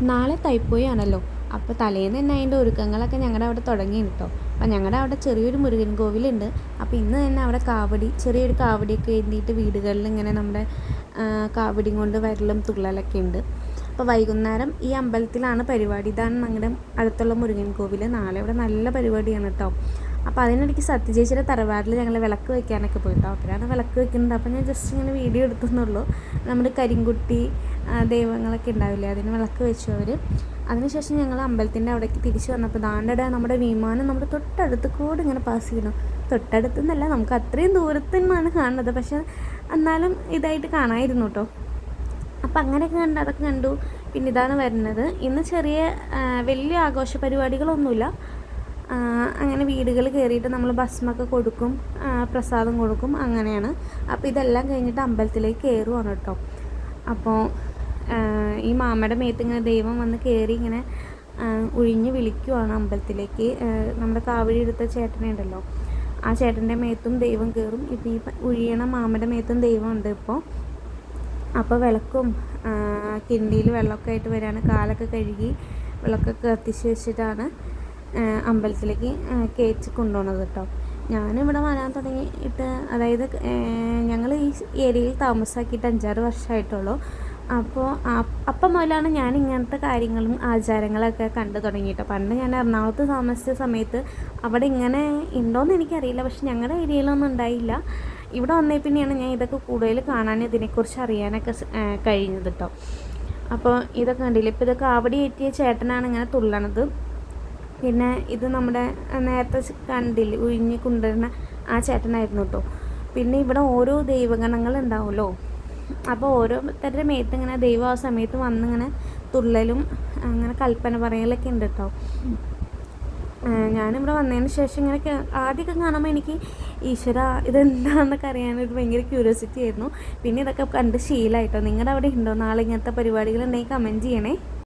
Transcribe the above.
നാളെ തൈപ്പൂയാണല്ലോ. അപ്പോൾ തലേന്ന് തന്നെ അതിൻ്റെ ഒരുക്കങ്ങളൊക്കെ ഞങ്ങളുടെ അവിടെ തുടങ്ങി കേട്ടോ. അപ്പോൾ ഞങ്ങളുടെ അവിടെ ചെറിയൊരു മുരുകൻ കോവിലുണ്ട്. അപ്പോൾ ഇന്ന് തന്നെ അവിടെ ചെറിയൊരു കാവടിയൊക്കെ എഴുതിയിട്ട് വീടുകളിൽ ഇങ്ങനെ നമ്മുടെ കാവടിയും കൊണ്ട് വരലും തുള്ളലൊക്കെ ഉണ്ട്. അപ്പോൾ വൈകുന്നേരം ഈ അമ്പലത്തിലാണ് പരിപാടി. ഇതാണ് ഞങ്ങളുടെ അടുത്തുള്ള മുരുകൻ കോവിൽ. നാളെ ഇവിടെ നല്ല പരിപാടിയാണ് കേട്ടോ. അപ്പോൾ അതിനിടയ്ക്ക് സത്യചേച്ചിയുടെ തറവാട്ടിൽ ഞങ്ങൾ വിളക്ക് വയ്ക്കാനൊക്കെ പോയിട്ടോ. അപ്പോഴാണ് വിളക്ക് വയ്ക്കുന്നത്. അപ്പോൾ ഞാൻ ജസ്റ്റ് ഇങ്ങനെ വീഡിയോ എടുത്തെന്നുള്ളൂ. നമ്മുടെ കരിങ്കുട്ടി ദൈവങ്ങളൊക്കെ ഉണ്ടാവില്ലേ, അതിന് വിളക്ക് വെച്ചു അവർ. അതിനുശേഷം ഞങ്ങൾ അമ്പലത്തിൻ്റെ അവിടേക്ക് തിരിച്ച് വന്നപ്പോൾ ദാണ്ടടെ നമ്മുടെ വിമാനം നമ്മുടെ തൊട്ടടുത്ത് കൂടെ ഇങ്ങനെ പാസ് ചെയ്യണം. തൊട്ടടുത്തെന്നല്ല, നമുക്ക് അത്രയും ദൂരത്തു നിന്നാണ് കാണുന്നത്, പക്ഷേ എന്നാലും ഇതായിട്ട് കാണാമായിരുന്നു കേട്ടോ. അപ്പം അങ്ങനെയൊക്കെ അതൊക്കെ കണ്ടു. പിന്നെ ഇതാണ് വരുന്നത്. ഇന്ന് വലിയ ആഘോഷ പരിപാടികളൊന്നുമില്ല. അങ്ങനെ വീടുകൾ കയറിയിട്ട് നമ്മൾ ഭസ്മൊക്കെ കൊടുക്കും, പ്രസാദം കൊടുക്കും, അങ്ങനെയാണ്. അപ്പോൾ ഇതെല്ലാം കഴിഞ്ഞിട്ട് അമ്പലത്തിലേക്ക് കയറുവാണ് കേട്ടോ. അപ്പോൾ ഈ മാമയുടെ മേത്ത് ഇങ്ങനെ ദൈവം വന്ന് കയറി ഇങ്ങനെ ഒഴിഞ്ഞ് വിളിക്കുവാണ് അമ്പലത്തിലേക്ക്. നമ്മുടെ കാവടി എടുത്ത ചേട്ടനെ ഉണ്ടല്ലോ, ആ ചേട്ടൻ്റെ മേത്തും ദൈവം കയറും. ഇപ്പോൾ ഈ ഒഴിയണ മാമയുടെ മേത്തും ദൈവം ഉണ്ട് ഇപ്പോൾ. അപ്പോൾ വിളക്കും കിണ്ടിയിൽ വെള്ളമൊക്കെ ആയിട്ട് വരികയാണ്. കാലൊക്കെ കഴുകി വിളക്കൊക്കെ കത്തിച്ച് വെച്ചിട്ടാണ് അമ്പലത്തിലേക്ക് കയറ്റി കൊണ്ടുപോകുന്നത് കേട്ടോ. ഞാനിവിടെ വരാൻ തുടങ്ങിയിട്ട്, അതായത് ഞങ്ങൾ ഈ ഏരിയയിൽ താമസാക്കിയിട്ട് 5-6 വർഷമായിട്ടുള്ളൂ. അപ്പോൾ അപ്പം മുതലാണ് ഞാൻ ഇങ്ങനത്തെ കാര്യങ്ങളും ആചാരങ്ങളൊക്കെ കണ്ടു തുടങ്ങിയിട്ട്. പണ്ട് ഞാൻ എറണാകുളത്ത് താമസിച്ച സമയത്ത് അവിടെ ഇങ്ങനെ ഉണ്ടോയെന്ന് എനിക്കറിയില്ല, പക്ഷെ ഞങ്ങളുടെ ഏരിയയിലൊന്നും ഉണ്ടായില്ല. ഇവിടെ വന്നേ പിന്നെയാണ് ഞാൻ ഇതൊക്കെ കൂടുതൽ കാണാൻ, ഇതിനെക്കുറിച്ച് അറിയാനൊക്കെ കഴിഞ്ഞത് കേട്ടോ. അപ്പോൾ ഇതൊക്കെ കണ്ടില്ല. ഇപ്പോൾ ഇതൊക്കെ കാവടി ഏറ്റിയ ചേട്ടനാണ് ഇങ്ങനെ തുള്ളണത്. പിന്നെ ഇത് നമ്മുടെ നേരത്തെ കണ്ടില്ലേ ഒഴിഞ്ഞ് കൊണ്ടുവരുന്ന ആ ചേട്ടനായിരുന്നു കേട്ടോ. പിന്നെ ഇവിടെ ഓരോ ദൈവഗണങ്ങൾ ഉണ്ടാവുമല്ലോ, അപ്പോൾ ഓരോരുത്തരുടെ മേത്ത് ഇങ്ങനെ ദൈവം ആ സമയത്ത് വന്നിങ്ങനെ തുള്ളലും അങ്ങനെ കൽപ്പന പറയലൊക്കെ ഉണ്ട് കേട്ടോ. ഞാനിവിടെ വന്നതിന് ശേഷം ഇങ്ങനെ ആദ്യമൊക്കെ കാണുമ്പോൾ എനിക്ക് ഈശ്വര ഇതെന്താണെന്നൊക്കെ അറിയാനൊരു ഭയങ്കര ക്യൂരിയോസിറ്റി ആയിരുന്നു. പിന്നെ ഇതൊക്കെ കണ്ട് ശീലമായിട്ടോ. നിങ്ങളുടെ അവിടെ ഉണ്ടോ നാളെ ഇങ്ങനത്തെ പരിപാടികളുണ്ടെങ്കിൽ കമൻറ്റ് ചെയ്യണേ.